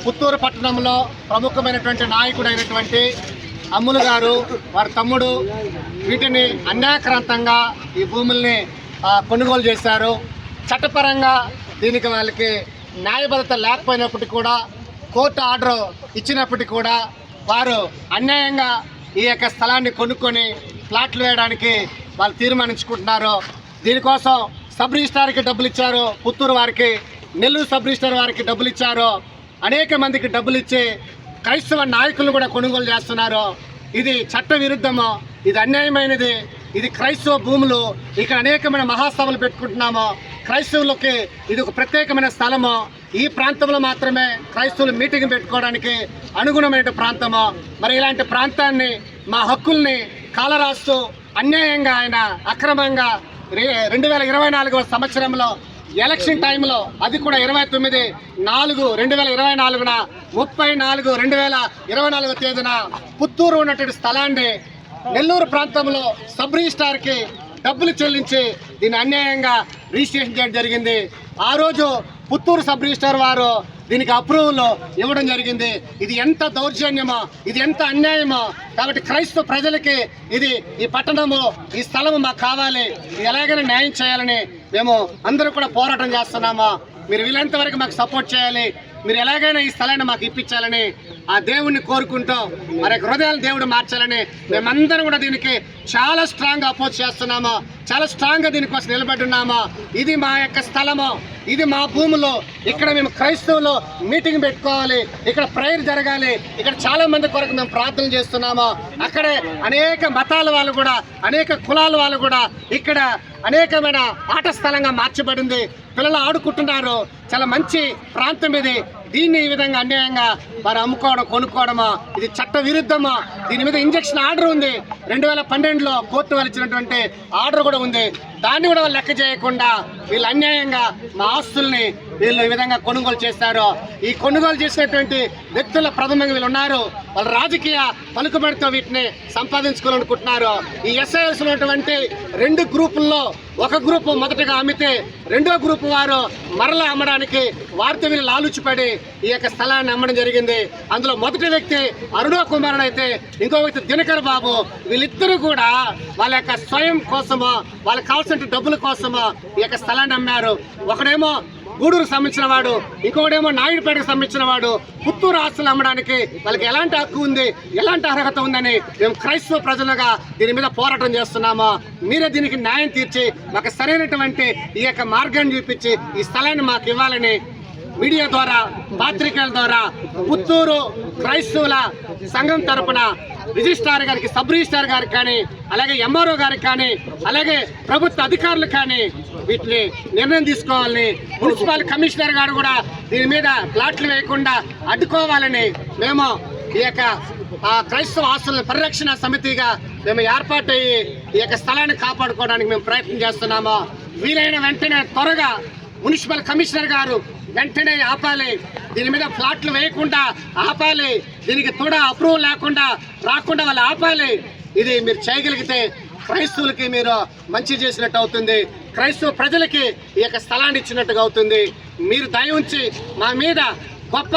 పుత్తూరు పట్టణంలో ప్రముఖమైనటువంటి నాయకుడైనటువంటి అమ్ములు గారు వారి తమ్ముడు వీటిని అన్యాక్రాంతంగా ఈ భూముల్ని కొనుగోలు చేశారు. చట్టపరంగా దీనికి వాళ్ళకి న్యాయబద్ధత లేకపోయినప్పటికీ కూడా కోర్టు ఆర్డర్ ఇచ్చినప్పటికీ కూడా వారు అన్యాయంగా ఈ యొక్క స్థలాన్ని కొనుక్కొని ప్లాట్లు వేయడానికి వాళ్ళు తీర్మానించుకుంటున్నారు. దీనికోసం సబ్ రిజిస్ట్రార్కి డబ్బులు ఇచ్చారు, పుత్తూరు వారికి, నెల్లూరు సబ్ రిజిస్ట్రార్ వారికి డబ్బులు ఇచ్చారు, అనేక మందికి డబ్బులు ఇచ్చి క్రైస్తవ నాయకులను కూడా కొనుగోలు చేస్తున్నారు. ఇది చట్ట విరుద్ధము, ఇది అన్యాయమైనది. ఇది క్రైస్తవ భూములు. ఇక్కడ అనేకమైన మహాసభలు పెట్టుకుంటున్నాము. క్రైస్తవులకి ఇది ఒక ప్రత్యేకమైన స్థలము. ఈ ప్రాంతంలో మాత్రమే క్రైస్తవులు మీటింగ్ పెట్టుకోవడానికి అనుగుణమైన ప్రాంతము. మరి ఇలాంటి ప్రాంతాన్ని, మా హక్కుల్ని కాలరాస్తూ అన్యాయంగా ఆయన అక్రమంగా 2024వ సంవత్సరంలో ఎలక్షన్ టైంలో, అది కూడా 29/4/2024న 30/4/2024 తేదీన పుత్తూరు ఉన్నటువంటి స్థలాన్ని నెల్లూరు ప్రాంతంలో సబ్ రిజిస్ట్రార్కి డబ్బులు చెల్లించి దీన్ని అన్యాయంగా రిజిస్ట్రేషన్ చేయడం జరిగింది. ఆ రోజు పుత్తూరు సబ్ రిజిస్ట్రార్ వారు దీనికి అప్రూవల్ ఇవ్వడం జరిగింది. ఇది ఎంత దౌర్జన్యమో, ఇది ఎంత అన్యాయమో. కాబట్టి క్రైస్తవ ప్రజలకి ఈ పట్టణము, ఈ స్థలము మాకు కావాలి, ఎలాగైనా న్యాయం చేయాలని మేము అందరూ కూడా పోరాటం చేస్తున్నాము. మీరు వీలంత వరకు మాకు సపోర్ట్ చేయాలి, మీరు ఎలాగైనా ఈ స్థలాన్ని మాకు ఇప్పించాలని ఆ దేవుణ్ణి కోరుకుంటూ మరి హృదయాలు దేవుడు మార్చాలని మేమందరం కూడా దీనికి చాలా స్ట్రాంగ్గా అపోజ్ చేస్తున్నాము. చాలా స్ట్రాంగ్గా దీనికోసం నిలబడి ఉన్నాము. ఇది మా యొక్క స్థలము, ఇది మా భూములు. ఇక్కడ మేము క్రైస్తవులు మీటింగ్ పెట్టుకోవాలి, ఇక్కడ ప్రేయర్ జరగాలి, ఇక్కడ చాలా మంది కొరకు మేము ప్రార్థన చేస్తున్నాము. అక్కడే అనేక మతాల వాళ్ళు కూడా, అనేక కులాల వాళ్ళు కూడా ఇక్కడ అనేకమైన ఆట స్థలంగా మార్చబడింది. పిల్లలు ఆడుకుంటున్నారు. చాలా మంచి ప్రాంతం ఇది. దీన్ని ఈ విధంగా అన్యాయంగా వారు అమ్ముకోవడం, కొనుక్కోవడమా, ఇది చట్ట విరుద్ధమా. దీని మీద ఇంజక్షన్ ఆర్డర్ ఉంది. 2012లో కోర్టు వాళ్ళు ఇచ్చినటువంటి ఆర్డర్ కూడా ఉంది. దాన్ని కూడా వాళ్ళు లెక్క చేయకుండా వీళ్ళు అన్యాయంగా మా ఆస్తుల్ని వీళ్ళు ఈ విధంగా కొనుగోలు చేస్తారు. ఈ కొనుగోలు చేసినటువంటి వ్యక్తుల ప్రథమంగా వీళ్ళు ఉన్నారు. వాళ్ళ రాజకీయ పలుకుబడితో వీటిని సంపాదించుకోవాలనుకుంటున్నారు. ఈ ఎస్ఐఎస్ ఉన్నటువంటి 2 గ్రూపుల్లో ఒక గ్రూపు మొదటగా అమ్మితే రెండో గ్రూపు వారు మరలా అమ్మడానికి వారితో వీళ్ళు లాలుచిపడి ఈ యొక్క స్థలాన్ని అమ్మడం జరిగింది. అందులో మొదటి వ్యక్తి అరుణో కుమారుడు అయితే, ఇంకో వ్యక్తి దినకర్ బాబు. వీళ్ళిద్దరూ కూడా వాళ్ళ యొక్క స్వయం కోసమో, వాళ్ళకి కావాల్సిన డబ్బుల కోసమో ఈ యొక్క స్థలాన్ని అమ్మారు. ఒకడేమో గూడూరు సంబంధించిన వాడు, ఇంకొకడేమో నాయుడుపేటకు సంబంధించిన వాడు. పుత్తూరు ఆస్తులు అమ్మడానికి వాళ్ళకి ఎలాంటి హక్కు ఉంది, ఎలాంటి అర్హత ఉందని మేము క్రైస్తవ ప్రజలుగా దీని మీద పోరాటం చేస్తున్నాము. మీరే దీనికి న్యాయం తీర్చి మాకు సరైనటువంటి ఈ యొక్క మార్గాన్ని చూపించి ఈ స్థలాన్ని మాకు ఇవ్వాలని మీడియా ద్వారా, పత్రికల ద్వారా పుత్తూరు క్రైస్తవుల సంఘం తరపున రిజిస్ట్రార్ గారికి, సబ్ రిజిస్ట్రార్ గారికి కానీ, అలాగే ఎంఆర్ఓ గారికి కానీ, అలాగే ప్రభుత్వ అధికారులు కానీ వీటిని నిర్ణయం తీసుకోవాలని, మున్సిపల్ కమిషనర్ గారు కూడా దీని మీద ప్లాట్లు వేయకుండా అడ్డుకోవాలని మేము ఈ యొక్క క్రైస్తవ ఆస్తుల పరిరక్షణ సమితిగా మేము ఏర్పాటయ్యి ఈ యొక్క స్థలాన్ని కాపాడుకోవడానికి మేము ప్రయత్నం చేస్తున్నాము. వీలైన వెంటనే త్వరగా మున్సిపల్ కమిషనర్ గారు వెంటనే ఆపాలి, దీని మీద ప్లాట్లు వేయకుండా ఆపాలి, దీనికి కూడా అప్రూవల్ లేకుండా రాకుండా వాళ్ళు ఆపాలి. ఇది మీరు చేయగలిగితే క్రైస్తవులకి మీరు మంచి చేసినట్టు అవుతుంది, క్రైస్తవ ప్రజలకి ఈ యొక్క స్థలాన్ని ఇచ్చినట్టుగా అవుతుంది. మీరు దయ ఉంచి మా మీద గొప్ప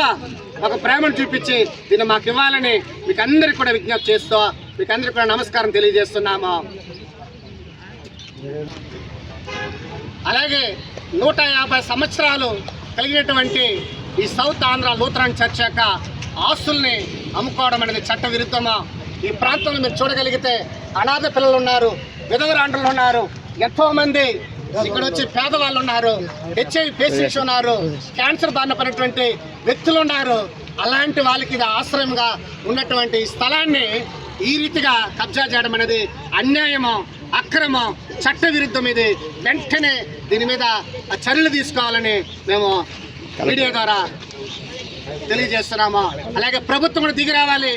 ఒక ప్రేమను చూపించి దీన్ని మాకు ఇవ్వాలని మీకు అందరికీ కూడా విజ్ఞప్తి చేస్తూ మీకు అందరికీ కూడా నమస్కారం తెలియజేస్తున్నాము. అలాగే 150 సంవత్సరాలు కలిగినటువంటి ఈ సౌత్ ఆంధ్ర లూథరన్ చర్చ్ యొక్క ఆస్తుల్ని అమ్ముకోవడం అనేది చట్ట విరుద్ధమా. ఈ ప్రాంతంలో మీరు చూడగలిగితే అనాథ పిల్లలు ఉన్నారు, విధవరాండ్రులు ఉన్నారు, ఎంతోమంది ఇక్కడ వచ్చి పేదవాళ్ళు ఉన్నారు, HIV పేషెంట్స్ ఉన్నారు, క్యాన్సర్ బారిన పడినటువంటి వ్యక్తులు ఉన్నారు. అలాంటి వాళ్ళకి ఇది ఆశ్రయంగా ఉన్నటువంటి ఈ స్థలాన్ని ఈ రీతిగా కబ్జా చేయడం అనేది అన్యాయము, అక్రమం, చట్ట విరుద్ధం. ఇది వెంటనే దీని మీద చర్యలు తీసుకోవాలని మేము మీడియా ద్వారా తెలియజేస్తున్నాము. అలాగే ప్రభుత్వం కూడా దిగి రావాలి.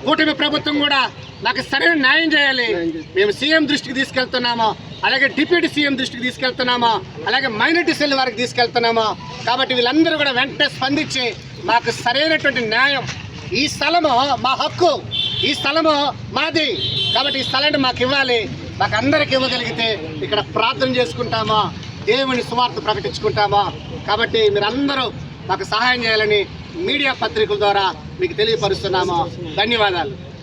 కూటమి ప్రభుత్వం కూడా నాకు సరైన న్యాయం చేయాలి. మేము సీఎం దృష్టికి తీసుకెళ్తున్నాము, అలాగే డిప్యూటీ సీఎం దృష్టికి తీసుకెళ్తున్నాము, అలాగే మైనారిటీ సెల్ వారికి తీసుకెళ్తున్నాము. కాబట్టి వీళ్ళందరూ కూడా వెంటనే స్పందించి మాకు సరైనటువంటి న్యాయం, ఈ స్థలము మా హక్కు, ఈ స్థలము మాది, కాబట్టి ఈ స్థలాన్ని మాకు ఇవ్వాలి, మాకు అందరికి ఇవ్వగలిగితే ఇక్కడ ప్రార్థన చేసుకుంటామా, దేవుని సువార్త ప్రకటించుకుంటామా. కాబట్టి మీరందరూ మాకు సహాయం చేయాలని మీడియా పత్రికల ద్వారా మీకు తెలియపరుస్తున్నాము. ధన్యవాదాలు.